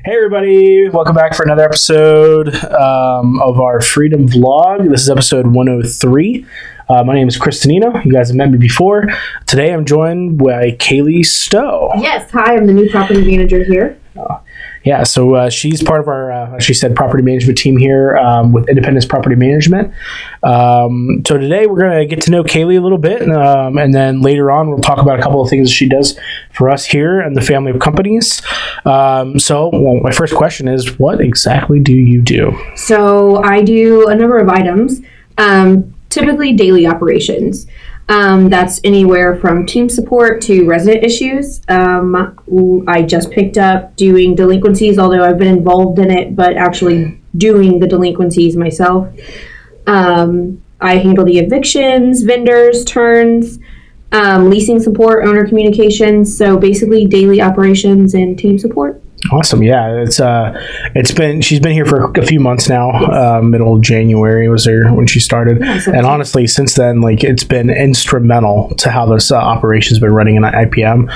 Hey everybody, welcome back for another episode of our Freedom Vlog. This is episode 103. My name is Chris Tonino. You guys have met me before. Today I'm joined by Kayleigh Stowe. Yes, hi, I'm the new property manager here. So she's part of our, she said, property management team here with Independence Property Management. So today we're going to get to know Kayleigh a little bit, and then later on we'll talk about a couple of things she does for us here and the family of companies. My first question is, what exactly do you do? So I do a number of items, typically daily operations. That's anywhere from team support to resident issues. I just picked up doing delinquencies, although I've been involved in it, but actually doing the delinquencies myself. I handle the evictions, vendors, turns, leasing support, owner communications. So basically daily operations and team support. Awesome. Yeah, she's been here for a few months now. Yes. Middle of January was there when she started. Yeah, and honestly, since then, it's been instrumental to how this operation's been running in IPM.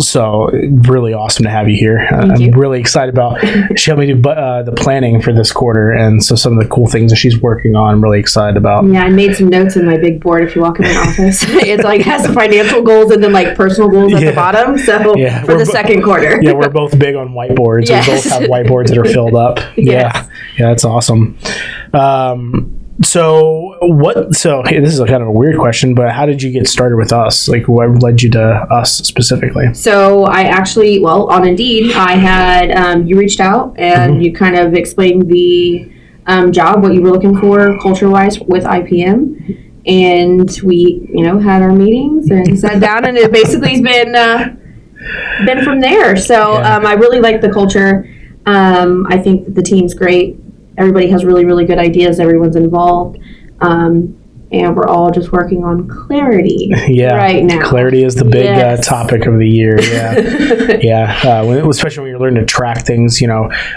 So really awesome to have you here. I'm really excited about, she helped me do the planning for this quarter. And so some of the cool things that she's working on, I'm really excited about. Yeah, I made some notes in my big board if you walk in my office. It's has financial goals and then personal goals at the bottom. So for the second quarter. Yeah, we're both big on whiteboards. Yes. We both have whiteboards that are filled up. Yes. Yeah, that's awesome. So this is kind of a weird question, but how did you get started with us? What led you to us specifically? So I actually, on Indeed, I had, you reached out and you kind of explained the job, what you were looking for culture-wise with IPM. And we, had our meetings and sat down, and it basically has been from there. So I really like the culture. I think that the team's great. Everybody has really, really good ideas. Everyone's involved. And we're all just working on clarity right now. Clarity is the big topic of the year. Yeah. Especially when you're learning to track things.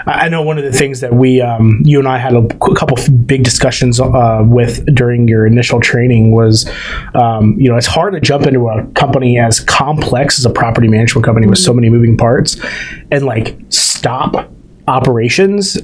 I know one of the things that you and I had a couple of big discussions with during your initial training was, it's hard to jump into a company as complex as a property management company with so many moving parts and stop operations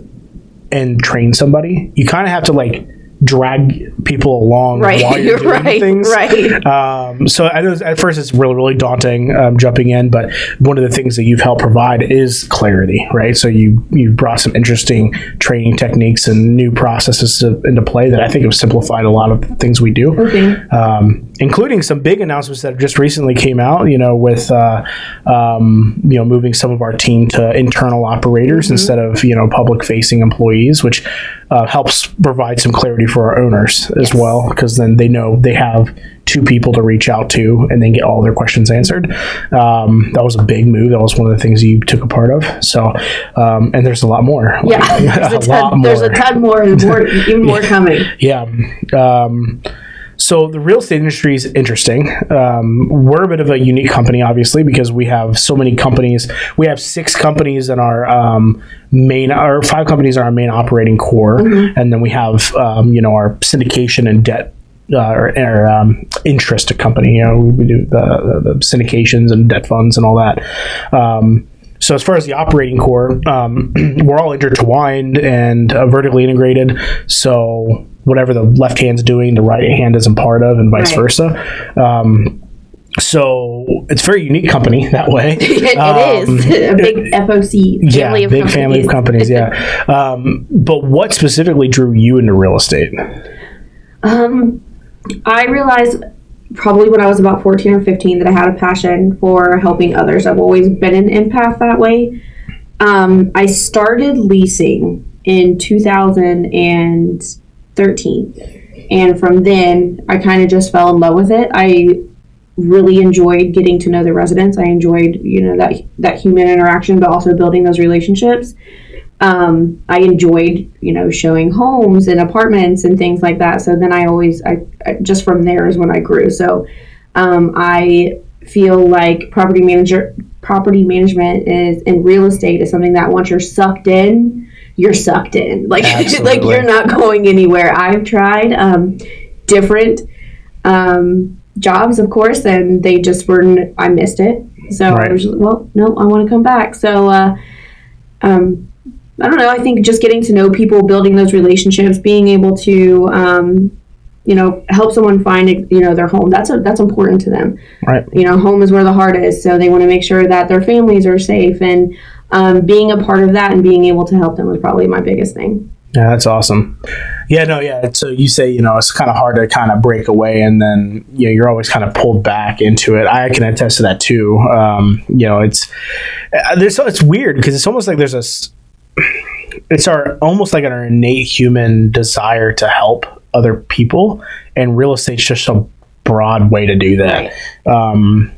and train somebody. You kind of have to drag people along while you're doing things. So I know at first it's really, really daunting jumping in, but one of the things that you've helped provide is clarity, right? So you brought some interesting training techniques and new processes into play that I think have simplified a lot of the things we do, including some big announcements that just recently came out, with moving some of our team to internal operators instead of, public-facing employees, which helps provide some clarity for our owners as well, because then they know they have two people to reach out to and then get all their questions answered. That was a big move. That was one of the things you took a part of. So, and there's a lot more. There's a ton more, even more coming. So the real estate industry is interesting. We're a bit of a unique company, obviously, because we have so many companies. We have 6 companies in our 5 companies in our main operating core, and then we have our syndication and debt our interest company. We do the syndications and debt funds and all that. So as far as the operating core, we're all intertwined and vertically integrated. So whatever the left hand's doing, the right hand isn't part of, and vice versa. So it's a very unique company that way. It is a big FOC family of companies. Family of companies. But what specifically drew you into real estate? I realized probably when I was about 14 or 15 that I had a passion for helping others. I've always been an empath that way. I started leasing in 2013. And from then, I kind of just fell in love with it. I really enjoyed getting to know the residents. I enjoyed, that human interaction, but also building those relationships. I enjoyed, showing homes and apartments and things like that. So then I just from there is when I grew. So I feel like property management is in real estate is something that once you're sucked in, you're sucked in. Like you're not going anywhere. I've tried different jobs, of course, and they just I missed it. So I was just, no, I want to come back. So I don't know. I think just getting to know people, building those relationships, being able to, help someone find, their home. That's important to them. Right. Home is where the heart is. So they want to make sure that their families are safe, and being a part of that and being able to help them was probably my biggest thing. Yeah, that's awesome. Yeah, no, yeah. So you say, it's kind of hard to kind of break away, and then, you're always kind of pulled back into it. I can attest to that too. It's weird because it's almost like it's almost like our innate human desire to help other people, and real estate's just a broad way to do that. Right.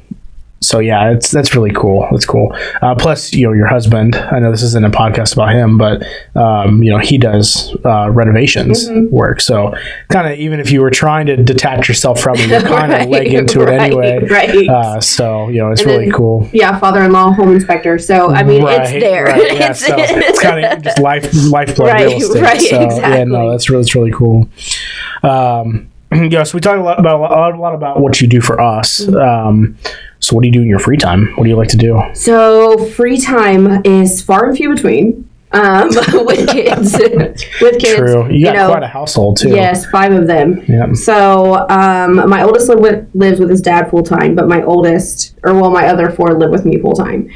So yeah, that's really cool. That's cool. Plus, your husband, I know this isn't a podcast about him, but he does renovations work. So kind of, even if you were trying to detach yourself from it, you're kind of leg into it anyway. Right. So it's really cool. Yeah, father-in-law, home inspector. So I mean, it's there. Right, yeah, so it's kind of just lifeblood real estate. Right. So exactly. yeah, no, that's really cool. So we talk a lot about what you do for us. So what do you do in your free time? What do you like to do? So free time is far and few between with kids. True. You got quite a household too. Yes, 5 of them. Yeah. So my oldest lives with his dad full time, but my other 4 live with me full time.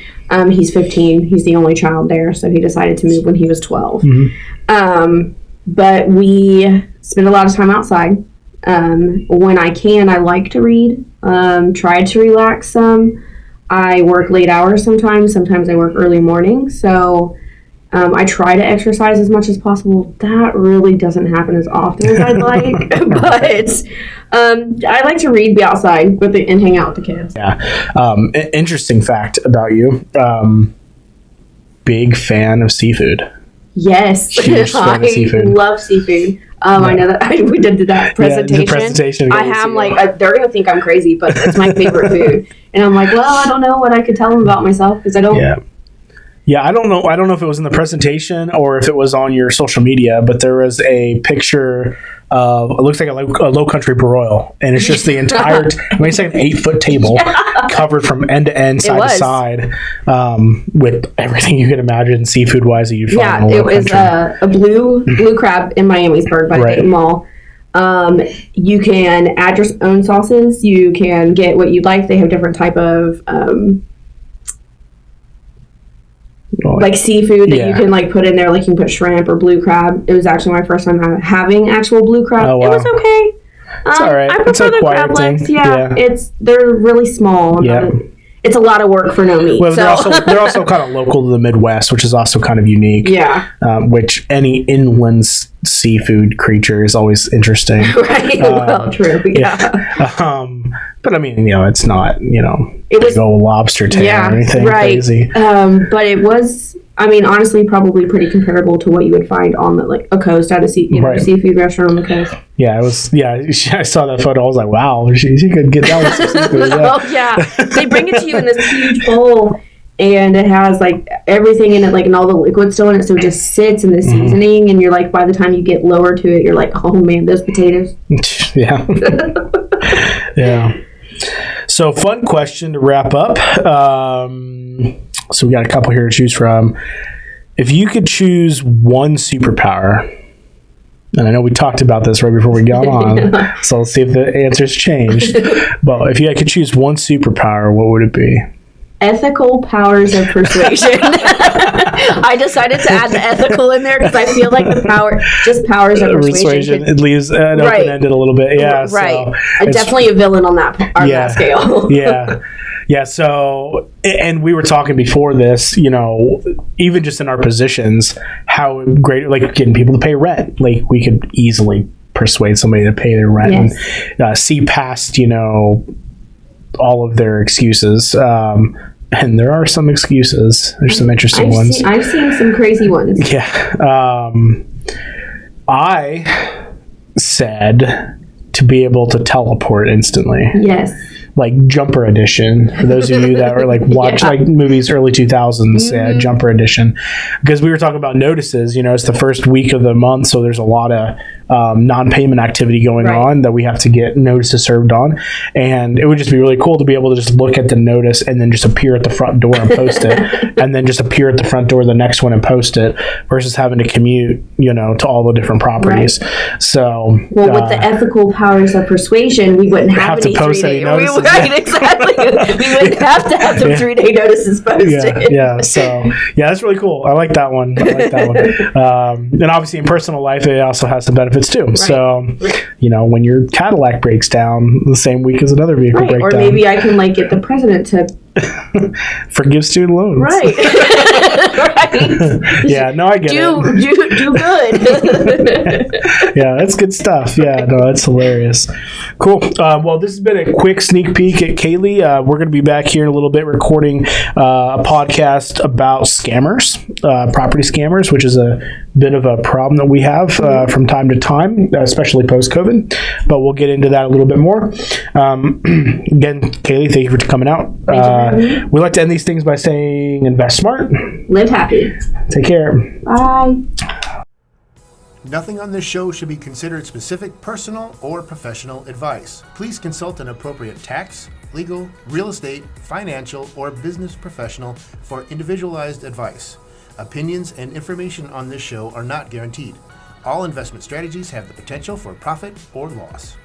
He's 15. He's the only child there, so he decided to move when he was 12. Mm-hmm. But we spend a lot of time outside. When I can, I like to read. Try to relax some. I work late hours sometimes. Sometimes I work early morning. So I try to exercise as much as possible. That really doesn't happen as often as I'd like. But I like to read, be outside and hang out with the kids. Yeah. Interesting fact about you. Big fan of seafood. Yes. Huge fan of seafood. Love seafood. I know that we did that presentation. The presentation. I am they're going to think I'm crazy, but it's my favorite food. And I'm like, well, I don't know what I could tell them about myself because I don't. Yeah, I don't know. I don't know if it was in the presentation or if it was on your social media, but there was a picture of, it looks like a low country broil, and it's just the entire, it's like an 8-foot table covered from end to end, side to side, with everything you can imagine seafood wise that you'd find in a low country. It was a blue crab in Miamisburg by the Dayton Mall. You can add your own sauces. You can get what you'd like. They have different type of like seafood that you can put in there. Like you can put shrimp or blue crab. It was actually my first time having actual blue crab. Oh, wow. It was okay. It's all right. I prefer the crab legs. Yeah, they're really small. Yeah. It's a lot of work for no meat. Well, they're also kind of local to the Midwest, which is also kind of unique. Yeah. Which any inland seafood creature is always interesting. Right. Well, true. Yeah. But I mean, it's not, it was go lobster tail or anything crazy. But it was, honestly, probably pretty comparable to what you would find on a coast at a seafood restaurant on the coast. Yeah, it was. Yeah, I saw that photo. I was like, wow, she could get down with some seafood. Yeah. Oh yeah, they bring it to you in this huge bowl, and it has everything in it, and all the liquid still in it, so it just sits in the seasoning, and you're by the time you get lower to it, you're like, oh man, those potatoes. Yeah. Yeah. So, fun question to wrap up. So we got a couple here to choose from. If you could choose one superpower, and I know we talked about this right before we got on, so let's see if the answer's changed. But if you could choose one superpower, what would it be? Ethical powers of persuasion. I decided to add the ethical in there because I feel like powers of persuasion. It leaves it open-ended a little bit. Yeah, right. So definitely a villain on that scale. Yeah. So, and we were talking before this, even just in our positions, how great, getting people to pay rent. We could easily persuade somebody to pay their rent and see past, all of their excuses. And there are some excuses. There's some interesting ones. I've seen some crazy ones. Yeah. I said to be able to teleport instantly. Yes. Jumper edition, for those of you that are watch movies early 2000s. Jumper edition, because we were talking about notices. It's the first week of the month, so there's a lot of non-payment activity going on that we have to get notices served on. And it would just be really cool to be able to just look at the notice and then just appear at the front door and post it, and then just appear at the front door of the next one and post it, versus having to commute, to all the different properties. So, well, with the ethical powers of persuasion, we wouldn't have any to post any notices. Exactly. We wouldn't have to have some 3-day notices posted. Yeah. So, that's really cool. I like that one. And obviously, in personal life, it also has some benefits too. Right. So, when your Cadillac breaks down the same week as another vehicle breaks down. Or maybe I can get the president to forgive student loans. Right. Yeah, no, I get it. Do good. Yeah, that's good stuff. Yeah, no, that's hilarious. Cool. Well, this has been a quick sneak peek at Kayleigh. We're going to be back here in a little bit recording a podcast about scammers, property scammers, which is a bit of a problem that we have from time to time, especially post-COVID. But we'll get into that a little bit more. Again, Kayleigh, thank you for coming out. We like to end these things by saying, invest smart. Live happy. Take care. Bye. Nothing on this show should be considered specific personal or professional advice. Please consult an appropriate tax, legal, real estate, financial, or business professional for individualized advice. Opinions and information on this show are not guaranteed. All investment strategies have the potential for profit or loss.